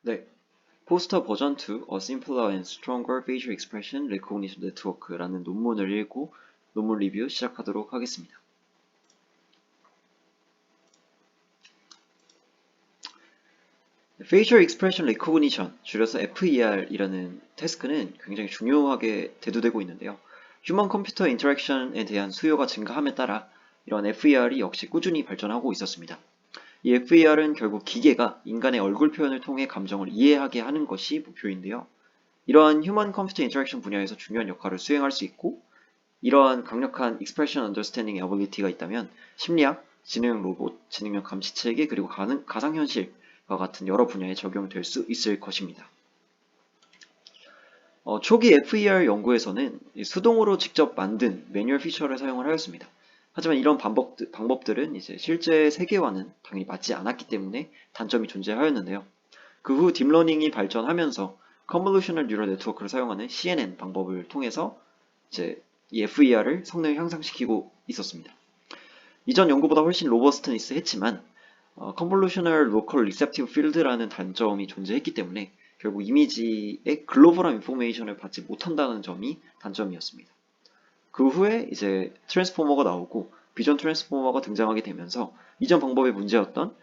네, 포스터 버전 2, A Simpler and Stronger Facial Expression Recognition Network라는 논문을 읽고 논문 리뷰 시작하도록 하겠습니다. Facial Expression Recognition, 줄여서 FER이라는 태스크는 굉장히 중요하게 대두되고 있는데요. 휴먼 컴퓨터 인터랙션에 대한 수요가 증가함에 따라 이런 FER이 역시 꾸준히 발전하고 있었습니다. 이 FER은 결국 기계가 인간의 얼굴 표현을 통해 감정을 이해하게 하는 것이 목표인데요. 이러한 휴먼 컴퓨터 인터랙션 분야에서 중요한 역할을 수행할 수 있고, 이러한 강력한 Expression Understanding Ability가 있다면 심리학, 지능형 로봇, 지능형 감시체계, 그리고 가상현실과 같은 여러 분야에 적용될 수 있을 것입니다. 초기 FER 연구에서는 수동으로 직접 만든 매뉴얼 피처를 사용을 하였습니다. 하지만 이런 방법들은 이제 실제 세계와는 당연히 맞지 않았기 때문에 단점이 존재하였는데요. 그 후 딥러닝이 발전하면서 Convolutional Neural Network를 사용하는 CNN 방법을 통해서 이제 이 FER을 성능을 향상시키고 있었습니다. 이전 연구보다 훨씬 로버스트니스했지만 Convolutional Local Receptive Field라는 단점이 존재했기 때문에 결국 이미지의 글로벌한 인포메이션을 받지 못한다는 점이 단점이었습니다. 그 후에 이제 트랜스포머가 나오고 비전 트랜스포머가 등장하게 되면서 이전 방법의 문제였던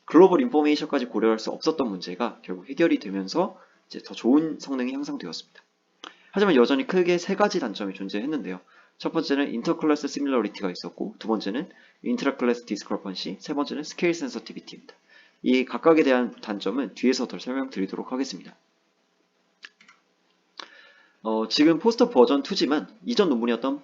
글로벌 인포메이션까지 고려할 수 없었던 문제가 결국 해결이 되면서 이제 더 좋은 성능이 향상되었습니다. 하지만 여전히 크게 세 가지 단점이 존재했는데요. 첫 번째는 인터클래스 시밀러리티가 있었고, 두 번째는 인트라클래스 디스크러펀시, 세 번째는 스케일 센서티비티입니다. 이 각각에 대한 단점은 뒤에서 더 설명드리도록 하겠습니다. 지금 포스터 버전 2지만 이전 논문이었던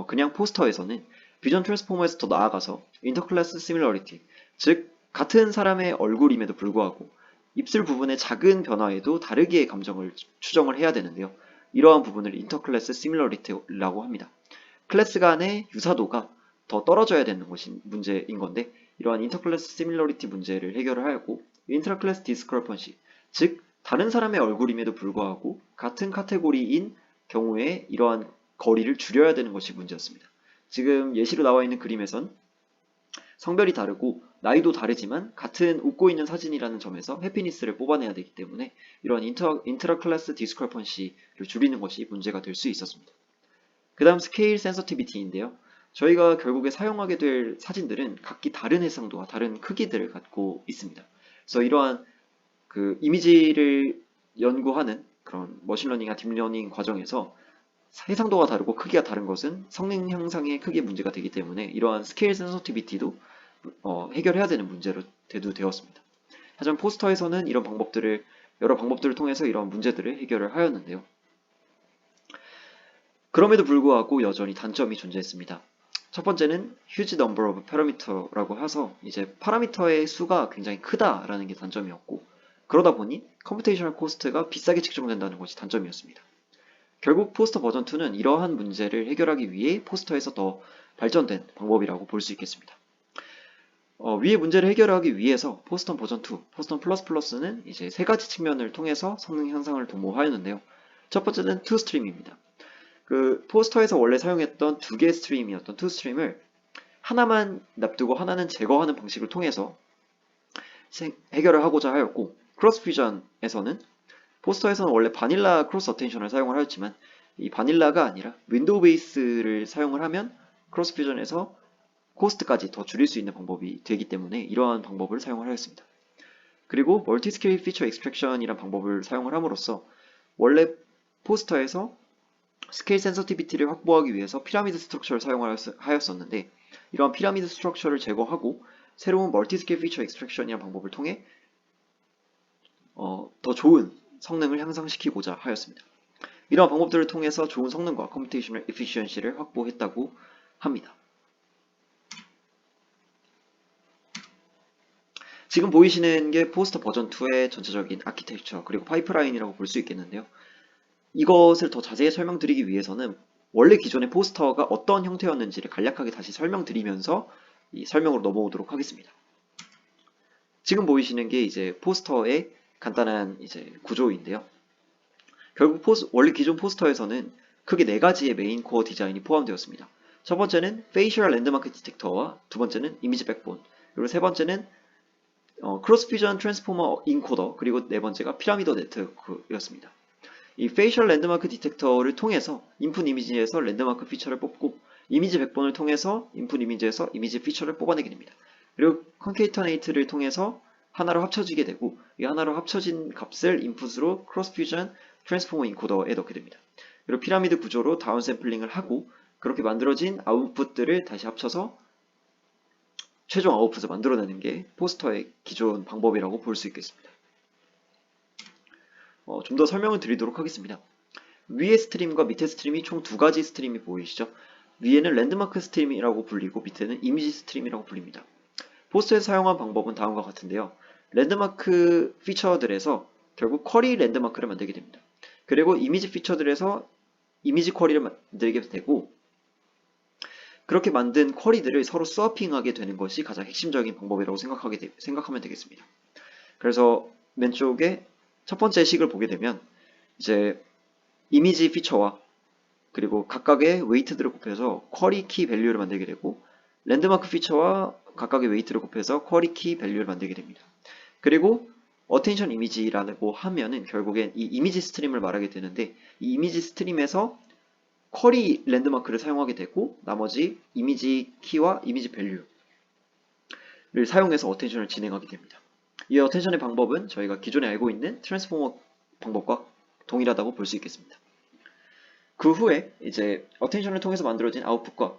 그냥 포스터에서는 비전 트랜스포머에서 더 나아가서 인터클래스 시밀러리티, 즉 같은 사람의 얼굴임에도 불구하고 입술 부분의 작은 변화에도 다르게 감정을 추정을 해야 되는데요. 이러한 부분을 인터클래스 시밀러리티라고 합니다. 클래스 간의 유사도가 더 떨어져야 되는 것이 문제인 건데, 이러한 인터클래스 시밀러리티 문제를 해결을 하였고, 인트라클래스 디스크러펀시, 즉 다른 사람의 얼굴임에도 불구하고 같은 카테고리인 경우에 이러한 거리를 줄여야 되는 것이 문제였습니다. 지금 예시로 나와 있는 그림에선 성별이 다르고 나이도 다르지만 같은 웃고 있는 사진이라는 점에서 해피니스를 뽑아내야 되기 때문에 이러한 인트라클래스 디스크러펀시를 줄이는 것이 문제가 될 수 있었습니다. 그 다음 스케일 센서티비티인데요. 저희가 결국에 사용하게 될 사진들은 각기 다른 해상도와 다른 크기들을 갖고 있습니다. 그래서 이러한 그 이미지를 연구하는 그런 머신러닝이나 딥러닝 과정에서 해상도가 다르고 크기가 다른 것은 성능 향상에 크게 문제가 되기 때문에 이러한 스케일 센서티비티도 해결해야 되는 문제로 대두되었습니다. 하지만 포스터에서는 여러 방법들을 통해서 이런 문제들을 해결을 하였는데요. 그럼에도 불구하고 여전히 단점이 존재했습니다. 첫 번째는 huge number of parameter라고 해서 이제 파라미터의 수가 굉장히 크다라는 게 단점이었고, 그러다 보니 컴퓨테이셔널 코스트가 비싸게 측정된다는 것이 단점이었습니다. 결국 포스터 버전 2는 이러한 문제를 해결하기 위해 포스터에서 더 발전된 방법이라고 볼 수 있겠습니다. 위의 문제를 해결하기 위해서 포스턴 버전 2, 포스턴 플러스 플러스는 이제 세 가지 측면을 통해서 성능 향상을 도모하였는데요. 첫 번째는 투 스트림입니다. 그 포스터에서 원래 사용했던 두 개의 스트림이었던 투 스트림을 하나만 납두고 하나는 제거하는 방식을 통해서 해결을 하고자 하였고, 크로스 퓨전에서는 포스터에서는 원래 바닐라 크로스 어텐션을 사용을 하였지만 이 바닐라가 아니라 윈도우 베이스를 사용을 하면 크로스 퓨전에서 코스트까지 더 줄일 수 있는 방법이 되기 때문에 이러한 방법을 사용을 하였습니다. 그리고 멀티스케일 피처 익스트랙션이란 방법을 사용을 함으로써 원래 포스터에서 스케일 센서티비티를 확보하기 위해서 피라미드 스트럭처를 사용하였었는데, 이러한 피라미드 스트럭처를 제거하고 새로운 멀티스케일 피처 익스트랙션이라는 방법을 통해 더 좋은 성능을 향상시키고자 하였습니다. 이러한 방법들을 통해서 좋은 성능과 컴퓨테이셔널 에피시언시를 확보했다고 합니다. 지금 보이시는 게 포스터 버전 2의 전체적인 아키텍처 그리고 파이프라인이라고 볼 수 있겠는데요. 이것을 더 자세히 설명드리기 위해서는 원래 기존의 포스터가 어떤 형태였는지를 간략하게 다시 설명드리면서 이 설명으로 넘어오도록 하겠습니다. 지금 보이시는 게 이제 포스터의 간단한 이제 구조인데요. 결국 원래 기존 포스터에서는 크게 네 가지의 메인 코어 디자인이 포함되었습니다. 첫 번째는 페이셜 랜드마크 디텍터와 두 번째는 이미지 백본, 그리고 세 번째는 크로스 퓨전 트랜스포머 인코더, 그리고 네 번째가 피라미드 네트워크였습니다. 이 페이셜 랜드마크 디텍터를 통해서 인풋 이미지에서 랜드마크 피처를 뽑고 이미지 백본을 통해서 인풋 이미지에서 이미지 피처를 뽑아내게 됩니다. 그리고 컨케이터네이트를 통해서 하나로 합쳐지게 되고 이 하나로 합쳐진 값을 인풋으로 크로스 퓨전 트랜스포머 인코더에 넣게 됩니다. 그리고 피라미드 구조로 다운 샘플링을 하고 그렇게 만들어진 아웃풋들을 다시 합쳐서 최종 아웃풋을 만들어내는 게 포스터의 기존 방법이라고 볼 수 있겠습니다. 좀 더 설명을 드리도록 하겠습니다. 위의 스트림과 밑의 스트림이 총 두 가지 스트림이 보이시죠? 위에는 랜드마크 스트림이라고 불리고 밑에는 이미지 스트림이라고 불립니다. 포스터에서 사용한 방법은 다음과 같은데요. 랜드마크 피처들에서 결국 쿼리 랜드마크를 만들게 됩니다. 그리고 이미지 피처들에서 이미지 쿼리를 만들게 되고 그렇게 만든 쿼리들을 서로 스와핑하게 되는 것이 가장 핵심적인 방법이라고 생각하면 되겠습니다. 그래서 왼쪽에 첫 번째 식을 보게 되면 이제 이미지 피처와 그리고 각각의 웨이트들을 곱해서 쿼리 키 밸류를 만들게 되고 랜드마크 피처와 각각의 웨이트를 곱해서 쿼리 키 밸류를 만들게 됩니다. 그리고 어텐션 이미지라고 하면은 결국엔 이 이미지 스트림을 말하게 되는데 이 이미지 스트림에서 쿼리 랜드마크를 사용하게 되고 나머지 이미지 키와 이미지 밸류를 사용해서 어텐션을 진행하게 됩니다. 이 어텐션의 방법은 저희가 기존에 알고 있는 트랜스포머 방법과 동일하다고 볼 수 있겠습니다. 그 후에 이제 어텐션을 통해서 만들어진 아웃풋과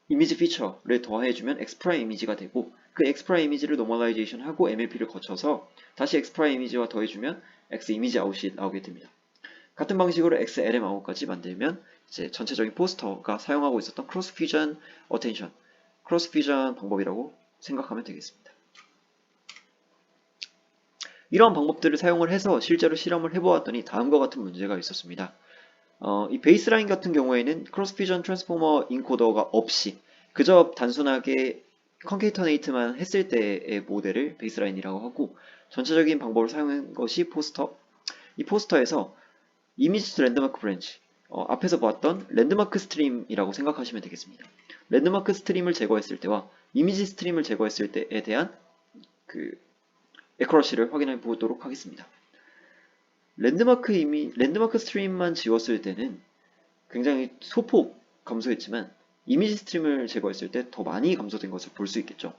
이미지 피처를 더해주면 X' 이미지가 되고 그 X' 이미지를 노멀라이제이션 하고 MLP를 거쳐서 다시 X' 이미지와 더해주면 X 이미지 아웃이 나오게 됩니다. 같은 방식으로 XLM 아웃까지 만들면 이제 전체적인 포스터가 사용하고 있었던 크로스 퓨전 어텐션, 크로스 퓨전 방법이라고 생각하면 되겠습니다. 이러한 방법들을 사용을 해서 실제로 실험을 해보았더니 다음과 같은 문제가 있었습니다. 이 베이스라인 같은 경우에는 크로스 퓨전 트랜스포머 인코더가 없이 그저 단순하게 컨케이터네이트만 했을 때의 모델을 베이스라인이라고 하고 전체적인 방법을 사용한 것이 포스터. 이 포스터에서 이미지 투 랜드마크 브랜치, 앞에서 보았던 랜드마크 스트림이라고 생각하시면 되겠습니다. 랜드마크 스트림을 제거했을 때와 이미지 스트림을 제거했을 때에 대한 그 에커러시를 확인해 보도록 하겠습니다. 랜드마크 스트림만 지웠을 때는 굉장히 소폭 감소했지만 이미지 스트림을 제거했을 때 더 많이 감소된 것을 볼 수 있겠죠.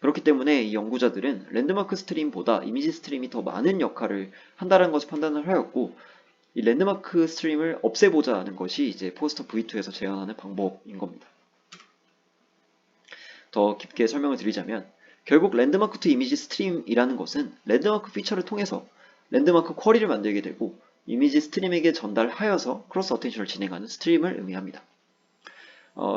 그렇기 때문에 이 연구자들은 랜드마크 스트림보다 이미지 스트림이 더 많은 역할을 한다는 것을 판단을 하였고 이 랜드마크 스트림을 없애보자는 것이 이제 포스터 V2에서 제안하는 방법인 겁니다. 더 깊게 설명을 드리자면 결국 랜드마크 투 이미지 스트림이라는 것은 랜드마크 피처를 통해서 랜드마크 쿼리를 만들게 되고 이미지 스트림에게 전달하여서 크로스 어텐션을 진행하는 스트림을 의미합니다.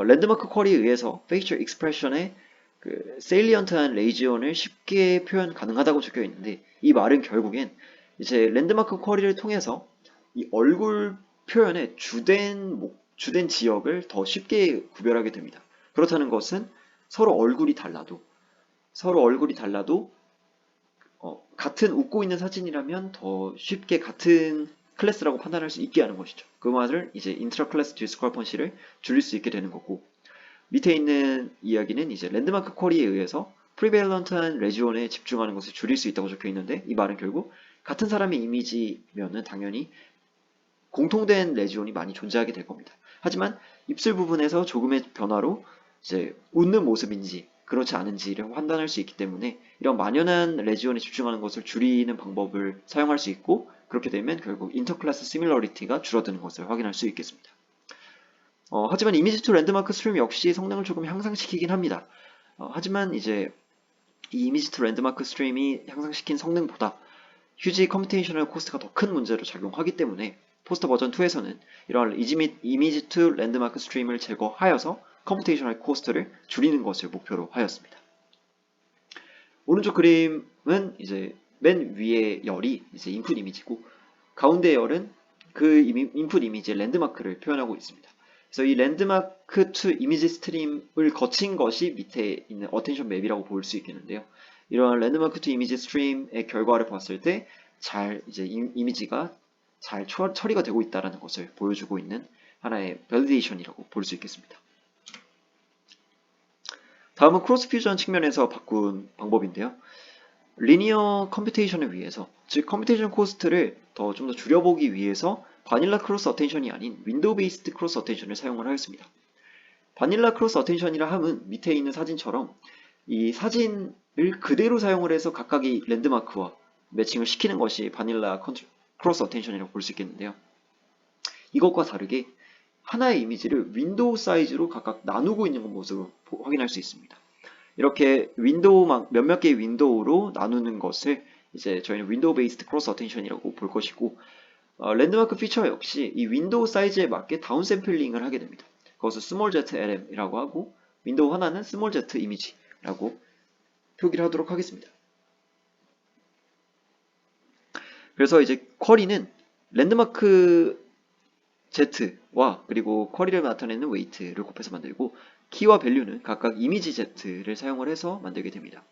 랜드마크 쿼리에 의해서 페이셜 익스프레션의 그 세일리언트한 레이지온을 쉽게 표현 가능하다고 적혀 있는데 이 말은 결국엔 이제 랜드마크 쿼리를 통해서 이 얼굴 표현의 주된 지역을 더 쉽게 구별하게 됩니다. 그렇다는 것은 서로 얼굴이 달라도 같은 웃고 있는 사진이라면 더 쉽게 같은 클래스라고 판단할 수 있게 하는 것이죠. 그 말을 이제 인트라 클래스 디스크리펀시를 줄일 수 있게 되는 거고 밑에 있는 이야기는 이제 랜드마크 쿼리에 의해서 프리밸런트한 레지온에 집중하는 것을 줄일 수 있다고 적혀 있는데 이 말은 결국 같은 사람의 이미지면은 당연히 공통된 레지온이 많이 존재하게 될 겁니다. 하지만 입술 부분에서 조금의 변화로 이제 웃는 모습인지 그렇지 않은지를 판단할 수 있기 때문에 이런 만연한 레지온에 집중하는 것을 줄이는 방법을 사용할 수 있고 그렇게 되면 결국 인터클래스 시밀러리티가 줄어드는 것을 확인할 수 있겠습니다. 하지만 이미지 투 랜드마크 스트림 역시 성능을 조금 향상시키긴 합니다. 하지만 이제 이 이미지 투 랜드마크 스트림이 향상시킨 성능보다 휴지 컴퓨테이셔널 코스트가 더 큰 문제로 작용하기 때문에 포스터 버전 2에서는 이러한 이미지 투 랜드마크 스트림을 제거하여서 컴퓨테이셔널 코스트를 줄이는 것을 목표로 하였습니다. 오른쪽 그림은 이제 맨 위의 열이 이제 인풋 이미지고 가운데 열은 그 인풋 이미지의 랜드마크를 표현하고 있습니다. 그래서 이 랜드마크 투 이미지 스트림을 거친 것이 밑에 있는 어텐션 맵이라고 볼 수 있겠는데요. 이러한 랜드마크 투 이미지 스트림의 결과를 봤을 때 잘 이제 이미지가 잘 처리가 되고 있다는 것을 보여주고 있는 하나의 밸리데이션이라고 볼 수 있겠습니다. 다음은 크로스 퓨전 측면에서 바꾼 방법인데요. 리니어 컴퓨테이션을 위해서, 즉 컴퓨테이션 코스트를 좀 더 줄여보기 위해서 바닐라 크로스 어텐션이 아닌 윈도우 베이스드 크로스 어텐션을 사용을 하였습니다. 바닐라 크로스 어텐션이라 함은 밑에 있는 사진처럼 이 사진을 그대로 사용을 해서 각각의 랜드마크와 매칭을 시키는 것이 바닐라 크로스 어텐션이라고 볼 수 있겠는데요. 이것과 다르게 하나의 이미지를 윈도우 사이즈로 각각 나누고 있는 모습을 확인할 수 있습니다. 이렇게 몇몇 개의 윈도우로 나누는 것을 이제 저희는 윈도우 베이스드 크로스 어텐션이라고 볼 것이고, 랜드마크 피처 역시 이 윈도우 사이즈에 맞게 다운 샘플링을 하게 됩니다. 그것을 스몰 z lm이라고 하고, 윈도우 하나는 스몰 z 이미지라고 표기를 하도록 하겠습니다. 그래서 이제 쿼리는 랜드마크 Z와 그리고 쿼리를 나타내는 웨이트를 곱해서 만들고, 키와 밸류는 각각 이미지 Z를 사용을 해서 만들게 됩니다.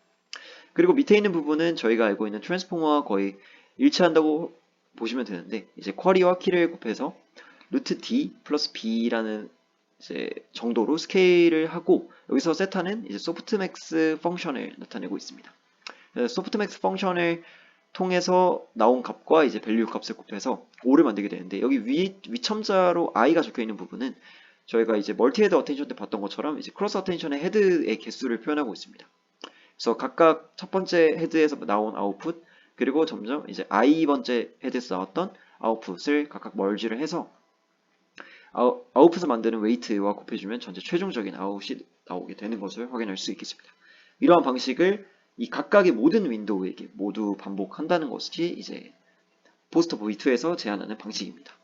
그리고 밑에 있는 부분은 저희가 알고 있는 트랜스포머와 거의 일치한다고 보시면 되는데, 이제 쿼리와 키를 곱해서 루트 D 플러스 B라는 이제 정도로 스케일을 하고, 여기서 세타는 이제 소프트맥스 펑션을 나타내고 있습니다. 소프트맥스 펑션을 통해서 나온 값과 이제 밸류 값을 곱해서 5를 만들게 되는데, 여기 위첨자로 i가 적혀 있는 부분은 저희가 이제 멀티 헤드 어텐션 때 봤던 것처럼 이제 크로스 어텐션의 헤드의 개수를 표현하고 있습니다. 그래서 각각 첫 번째 헤드에서 나온 아웃풋, 그리고 점점 이제 i번째 헤드에서 나왔던 아웃풋을 각각 멀지를 해서 아웃풋을 만드는 웨이트와 곱해주면 전체 최종적인 아웃이 나오게 되는 것을 확인할 수 있겠습니다. 이러한 방식을 이 각각의 모든 윈도우에게 모두 반복한다는 것이 이제 포스터 V2에서 제안하는 방식입니다.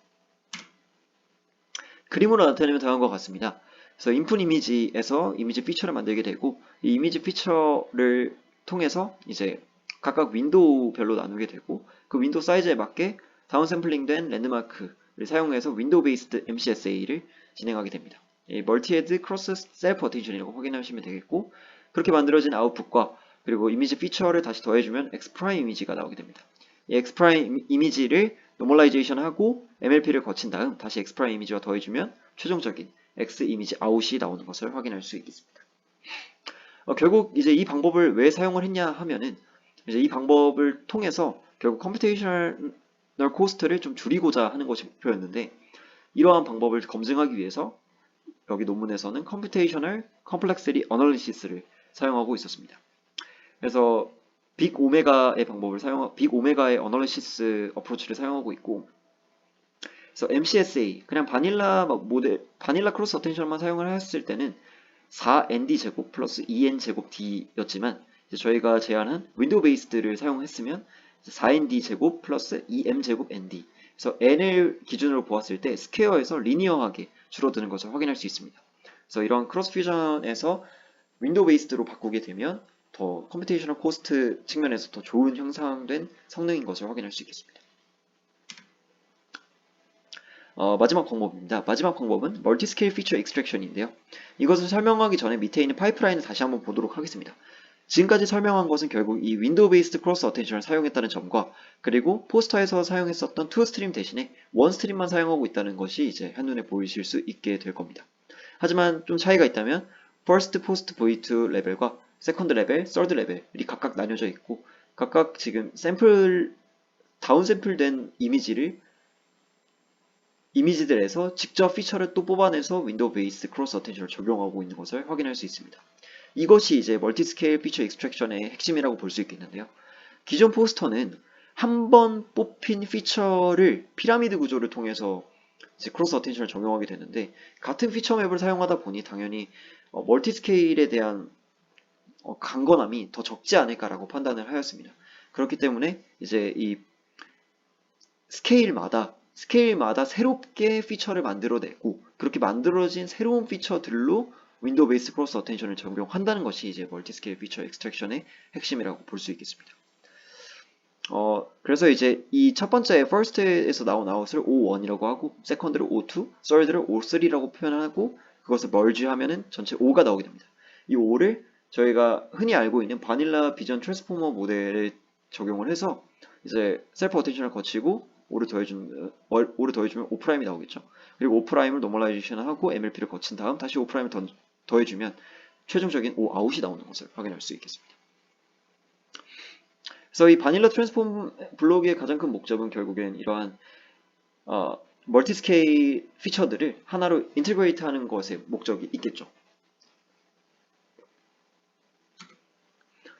그림으로 나타내면 다음과 같습니다. 그래서 인풋 이미지에서 이미지 피처를 만들게 되고, 이 이미지 피처를 통해서 이제 각각 윈도우별로 나누게 되고, 그 윈도우 사이즈에 맞게 다운 샘플링된 랜드마크를 사용해서 윈도우 베이스드 MCSA를 진행하게 됩니다. 멀티헤드 크로스 셀프 어텐션이라고 확인하시면 되겠고, 그렇게 만들어진 아웃풋과 그리고 이미지 피처를 다시 더해주면 X' 이미지가 나오게 됩니다. 이 X' 이미지를 노멀라이제이션 하고 MLP를 거친 다음 다시 X' 이미지와 더해주면 최종적인 X 이미지 아웃이 나오는 것을 확인할 수 있겠습니다. 결국 이제 이 방법을 왜 사용을 했냐 하면은, 이제 이 방법을 통해서 결국 컴퓨테이셔널 코스트를 좀 줄이고자 하는 것이 목표였는데, 이러한 방법을 검증하기 위해서 여기 논문에서는 컴퓨테이셔널 컴플렉시티 어널리시스를 사용하고 있었습니다. 그래서 빅 오메가의 빅 오메가의 어널리시스 어프로치를 사용하고 있고, 그래서 MCSA 그냥 바닐라 크로스 어텐션만 사용을 했을 때는 4ND 제곱 플러스 2N 제곱 D였지만, 이제 저희가 제안한 윈도우 베이스드를 사용했으면 4ND 제곱 플러스 2M 제곱 ND, 그래서 N을 기준으로 보았을 때 스퀘어에서 리니어하게 줄어드는 것을 확인할 수 있습니다. 그래서 이러한 크로스 퓨전에서 윈도우 베이스드로 바꾸게 되면 더 컴퓨테이셔널 코스트 측면에서 더 좋은 형상된 성능인 것을 확인할 수 있겠습니다. 마지막 방법입니다. 마지막 방법은 멀티스케일 피처 익스트랙션인데요. 이것을 설명하기 전에 밑에 있는 파이프라인을 다시 한번 보도록 하겠습니다. 지금까지 설명한 것은 결국 이 윈도우 베이스드 크로스 어텐션을 사용했다는 점과, 그리고 포스터에서 사용했었던 2스트림 대신에 1스트림만 사용하고 있다는 것이 이제 한눈에 보이실 수 있게 될 겁니다. 하지만 좀 차이가 있다면 퍼스트 포스트 V2 레벨과 세컨드 레벨, 서드 레벨이 각각 나뉘어져 있고, 각각 지금 다운 샘플된 이미지들에서 직접 피처를 또 뽑아내서 윈도우 베이스 크로스 어텐션을 적용하고 있는 것을 확인할 수 있습니다. 이것이 이제 멀티스케일 피처 익스트랙션의 핵심이라고 볼 수 있겠는데요. 기존 포스터는 한 번 뽑힌 피처를 피라미드 구조를 통해서 이제 크로스 어텐션을 적용하게 되는데, 같은 피처 맵을 사용하다 보니 당연히 멀티스케일에 대한 강건함이 더 적지 않을까라고 판단을 하였습니다. 그렇기 때문에 이제 이 스케일마다 새롭게 피처를 만들어내고, 그렇게 만들어진 새로운 피처들로 윈도우 베이스 크로스 어텐션을 적용한다는 것이 이제 멀티스케일 피처 익스트랙션의 핵심이라고 볼 수 있겠습니다. 그래서 이제 이 첫 번째 first에서 나온 아웃을 O1이라고 하고, second를 O2, third를 O3라고 표현하고, 그것을 merge하면은 전체 O가 나오게 됩니다. 이 O를 저희가 흔히 알고 있는 바닐라 비전 트랜스포머 모델에 적용을 해서 이제 셀프 어텐션을 거치고 O를 더해주면 O''이 나오겠죠. 그리고 O''을 노멀라이제이션 하고 MLP를 거친 다음 다시 O''을 더해주면 최종적인 O''이 나오는 것을 확인할 수 있겠습니다. 그래서 이 바닐라 트랜스폼 블록의 가장 큰 목적은 결국엔 이러한 멀티스케일 피처들을 하나로 인테그레이트 하는 것에 목적이 있겠죠.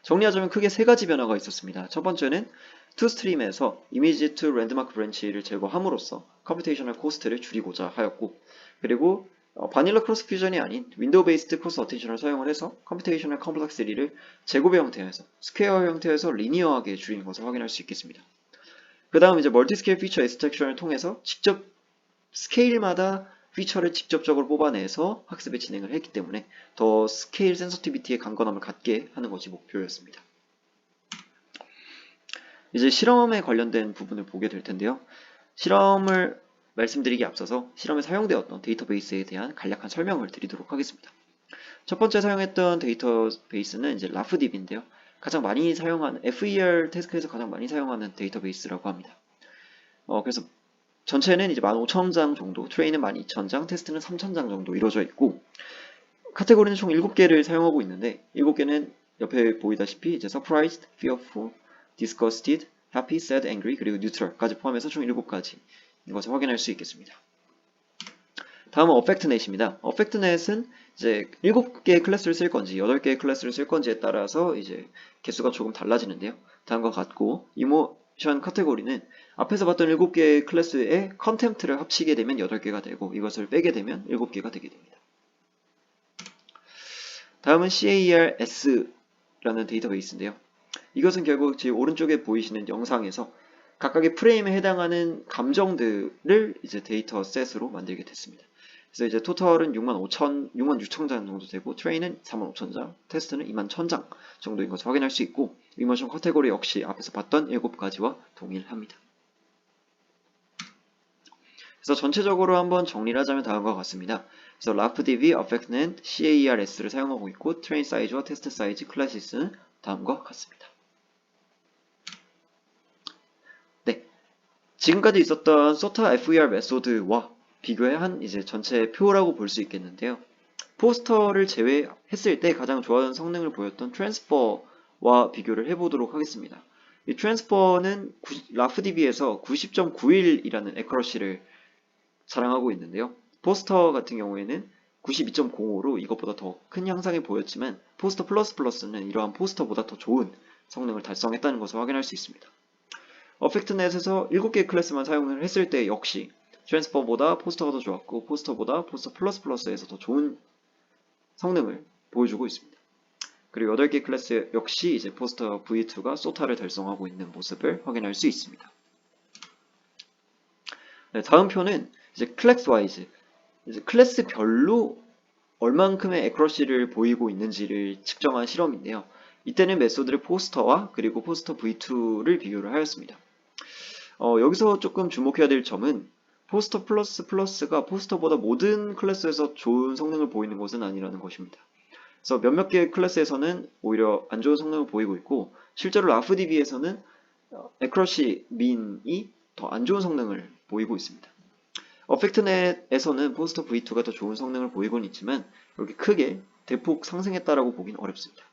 정리하자면 크게 세 가지 변화가 있었습니다. 첫 번째는 투스트림에서 이미지 투 랜드마크 브랜치를 제거함으로써 컴퓨테이셔널 코스트를 줄이고자 하였고, 그리고 바닐라 크로스 퓨전이 아닌 윈도우 베이스드 크로스 어텐션을 사용을 해서 컴퓨테이셔널 컴플렉시티를 제곱의 형태에서 스퀘어 형태에서 리니어하게 줄이는 것을 확인할 수 있겠습니다. 그 다음 이제 멀티스케일 피처 엑스트랙션을 통해서 직접 스케일마다 피처를 직접적으로 뽑아내서 학습에 진행을 했기 때문에 더 스케일 센서티비티의 강건함을 갖게 하는 것이 목표였습니다. 이제 실험에 관련된 부분을 보게 될 텐데요. 실험을 말씀드리기 앞서서 실험에 사용되었던 데이터베이스에 대한 간략한 설명을 드리도록 하겠습니다. 첫 번째 사용했던 데이터베이스는 이제 라프DB인데요. 가장 많이 사용하는 FER 태스크에서 가장 많이 사용하는 데이터베이스라고 합니다. 그래서 전체는 이제 15,000장 정도, 트레이는 12,000장, 테스트는 3,000장 정도 이루어져 있고, 카테고리는 총 7개를 사용하고 있는데, 7개는 옆에 보이다시피 이제 surprised, fearful, disgusted, happy, sad, angry, 그리고 neutral까지 포함해서 총 7가지인 것을 확인할 수 있겠습니다. 다음은 affectNet입니다. affectNet은 이제 7개의 클래스를 쓸 건지 8개의 클래스를 쓸 건지에 따라서 이제 개수가 조금 달라지는데요. 다음과 같고, 이모션 카테고리는 앞에서 봤던 7개의 클래스의 컨템트를 합치게 되면 8개가 되고, 이것을 빼게 되면 7개가 되게 됩니다. 다음은 CARS라는 데이터베이스인데요. 이것은 결국 제 오른쪽에 보이시는 영상에서 각각의 프레임에 해당하는 감정들을 이제 데이터 셋으로 만들게 됐습니다. 그래서 이제 토탈은 66,000장 정도 되고, 트레인은 45,000장, 테스트는 21,000장 정도인 것을 확인할 수 있고, 이모션 카테고리 역시 앞에서 봤던 7가지와 동일합니다. 그래서 전체적으로 한번 정리를 하자면 다음과 같습니다. 그래서 라프DB, affectNet, CAERS를 사용하고 있고, 트레인 사이즈와 테스트 사이즈, 클래시스는 다음과 같습니다. 네, 지금까지 있었던 SOTA FER 메소드와 비교한 이제 전체 표라고 볼 수 있겠는데요. 포스터를 제외했을 때 가장 좋아하는 성능을 보였던 트랜스퍼와 비교를 해보도록 하겠습니다. 이 트랜스퍼는 라프DB에서 90.91이라는 애커러시를 자랑하고 있는데요. 포스터 같은 경우에는 92.05로 이것보다 더 큰 향상이 보였지만, 포스터 플러스는 이러한 포스터보다 더 좋은 성능을 달성했다는 것을 확인할 수 있습니다. 어펙트넷에서 7개의 클래스만 사용을 했을 때 역시 트랜스퍼보다 포스터가 더 좋았고, 포스터보다 포스터 플러스에서 더 좋은 성능을 보여주고 있습니다. 그리고 8개 클래스 역시 이제 포스터 V2가 SOTA를 달성하고 있는 모습을 확인할 수 있습니다. 네, 다음 표는 이제 클래스 와이즈, 이제 클래스별로 얼만큼의 애크러시를 보이고 있는지를 측정한 실험인데요. 이때는 메소드를 포스터와 그리고 포스터 V2를 비교를 하였습니다. 여기서 조금 주목해야 될 점은 포스터 플러스가 포스터보다 모든 클래스에서 좋은 성능을 보이는 것은 아니라는 것입니다. 그래서 몇몇 개의 클래스에서는 오히려 안 좋은 성능을 보이고 있고, 실제로 라프DB에서는 애크러시 민이 더 안 좋은 성능을 보이고 있습니다. 어펙트넷에서는 포스터 V2가 더 좋은 성능을 보이곤 있지만, 이렇게 크게 대폭 상승했다라고 보기는 어렵습니다.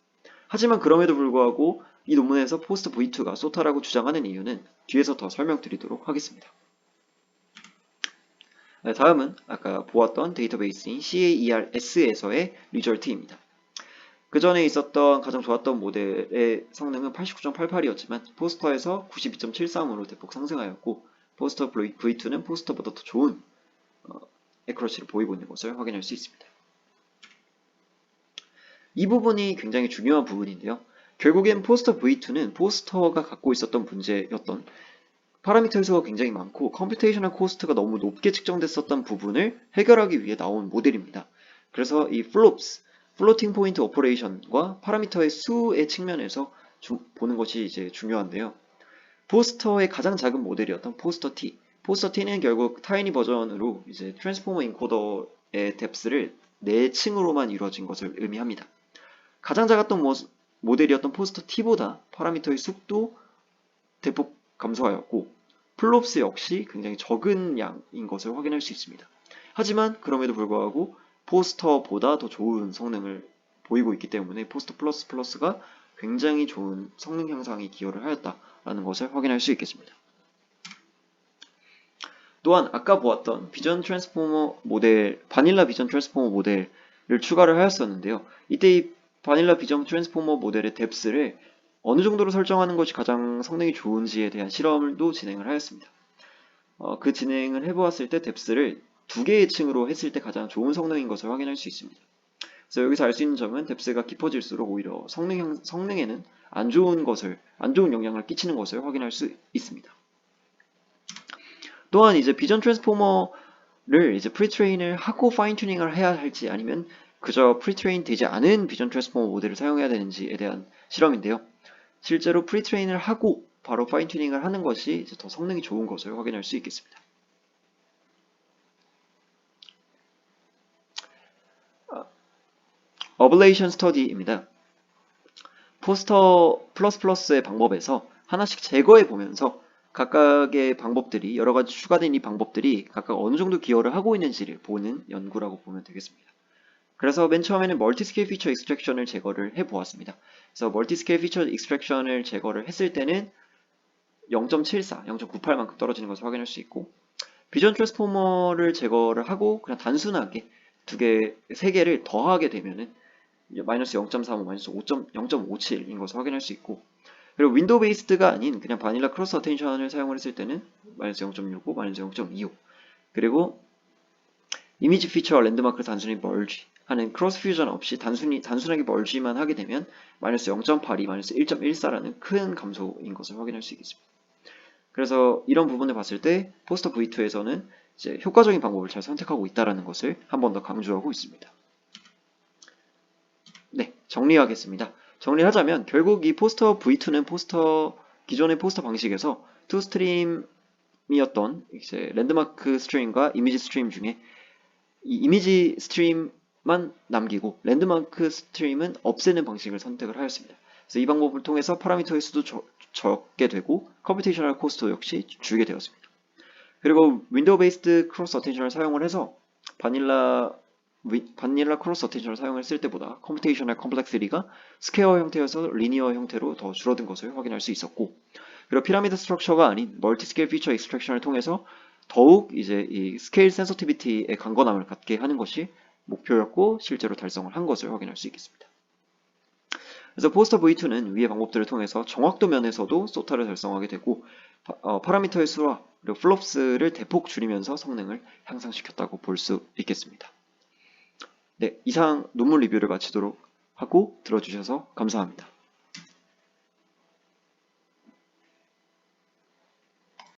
하지만 그럼에도 불구하고 이 논문에서 포스터 V2가 SOTA라고 주장하는 이유는 뒤에서 더 설명드리도록 하겠습니다. 네, 다음은 아까 보았던 데이터베이스인 CAERS에서의 리절트입니다. 그 전에 있었던 가장 좋았던 모델의 성능은 89.88이었지만 포스터에서 92.73으로 대폭 상승하였고, 포스터 V2는 포스터보다 더 좋은 애큐러시를 보이고 있는 것을 확인할 수 있습니다. 이 부분이 굉장히 중요한 부분인데요. 결국엔 포스터 V2는 포스터가 갖고 있었던 문제였던 파라미터의 수가 굉장히 많고 컴퓨테이셔널 코스트가 너무 높게 측정됐었던 부분을 해결하기 위해 나온 모델입니다. 그래서 이 플로팅 포인트 오퍼레이션과 파라미터의 수의 측면에서 보는 것이 이제 중요한데요. 포스터의 가장 작은 모델이었던 포스터 T. 포스터 T는 결국 타이니 버전으로 이제 트랜스포머 인코더의 뎁스를 4층으로만 이루어진 것을 의미합니다. 가장 작았던 모델이었던 포스터 T보다 파라미터의 숫도 대폭 감소하였고, 플롭스 역시 굉장히 적은 양인 것을 확인할 수 있습니다. 하지만 그럼에도 불구하고 포스터보다 더 좋은 성능을 보이고 있기 때문에 포스터 플러스가 굉장히 좋은 성능 향상에 기여를 하였다라는 것을 확인할 수 있겠습니다. 또한 아까 보았던 비전 트랜스포머 모델, 바닐라 비전 트랜스포머 모델을 추가를 하였었는데요. 이때 이 바닐라 비전 트랜스포머 모델의 뎁스를 어느 정도로 설정하는 것이 가장 성능이 좋은지에 대한 실험도 진행을 하였습니다. 그 진행을 해보았을 때 뎁스를 두 개의 층으로 했을 때 가장 좋은 성능인 것을 확인할 수 있습니다. 그래서 여기서 알 수 있는 점은 뎁스가 깊어질수록 오히려 성능에는 안 좋은 영향을 끼치는 것을 확인할 수 있습니다. 또한 이제 비전 트랜스포머를 이제 프리트레인을 하고 파인 튜닝을 해야 할지 아니면 그저 프리트레인 되지 않은 비전 트랜스포머 모델을 사용해야 되는지에 대한 실험인데요. 실제로 프리트레인을 하고 바로 파인 튜닝을 하는 것이 이제 더 성능이 좋은 것을 확인할 수 있겠습니다. 어블레이션 스터디입니다. 포스터 플러스의 방법에서 하나씩 제거해 보면서 각각의 방법들이 여러 가지 추가된 이 방법들이 각각 어느 정도 기여를 하고 있는지를 보는 연구라고 보면 되겠습니다. 그래서 맨 처음에는 멀티스케일 피처 익스트랙션을 제거를 해 보았습니다. 그래서 멀티스케일 피처 익스트랙션을 제거를 했을 때는 0.74, 0.98만큼 떨어지는 것을 확인할 수 있고 비전 트랜스포머를 제거를 하고 그냥 단순하게 세 개를 더하게 되면은 마이너스 0.35, 마이너스 0.57인 것을 확인할 수 있고 그리고 윈도우 베이스드가 아닌 그냥 바닐라 크로스 어텐션을 사용을 했을 때는 마이너스 0.65, 마이너스 0.25 그리고 이미지 피처와 랜드마크를 단순히 멀지 하는 크로스 퓨전 없이 단순하게 멀지만 하게 되면 마이너스 0.82, 마이너스 1.14라는 큰 감소인 것을 확인할 수 있겠습니다. 그래서 이런 부분을 봤을 때 포스터 V2에서는 이제 효과적인 방법을 잘 선택하고 있다는 것을 한 번 더 강조하고 있습니다. 네, 정리하겠습니다. 정리를 하자면 결국 이 포스터 V2는 기존의 포스터 방식에서 투 스트림이었던 이제 랜드마크 스트림과 이미지 스트림 중에 이 이미지 스트림만 남기고 랜드마크 스트림은 없애는 방식을 선택을 하였습니다. 그래서 이 방법을 통해서 파라미터의 수도 적게 되고 컴퓨테이셔널 코스트 역시 줄게 되었습니다. 그리고 윈도우 베이스드 크로스 어텐션을 사용을 해서 바닐라 크로스 어텐션을 사용했을 때보다 컴퓨테이셔널 컴플렉시티가 스퀘어 형태여서 리니어 형태로 더 줄어든 것을 확인할 수 있었고 그리고 피라미드 스트럭처가 아닌 멀티 스케일 피처 익스트랙션을 통해서 더욱 이제 이 스케일 센서티비티의 강건함을 갖게 하는 것이 목표였고 실제로 달성을 한 것을 확인할 수 있겠습니다. 그래서 포스터 V2는 위의 방법들을 통해서 정확도 면에서도 소타를 달성하게 되고 파라미터의 수와 그리고 플롭스를 대폭 줄이면서 성능을 향상시켰다고 볼 수 있겠습니다. 네, 이상 논문 리뷰를 마치도록 하고 들어주셔서 감사합니다.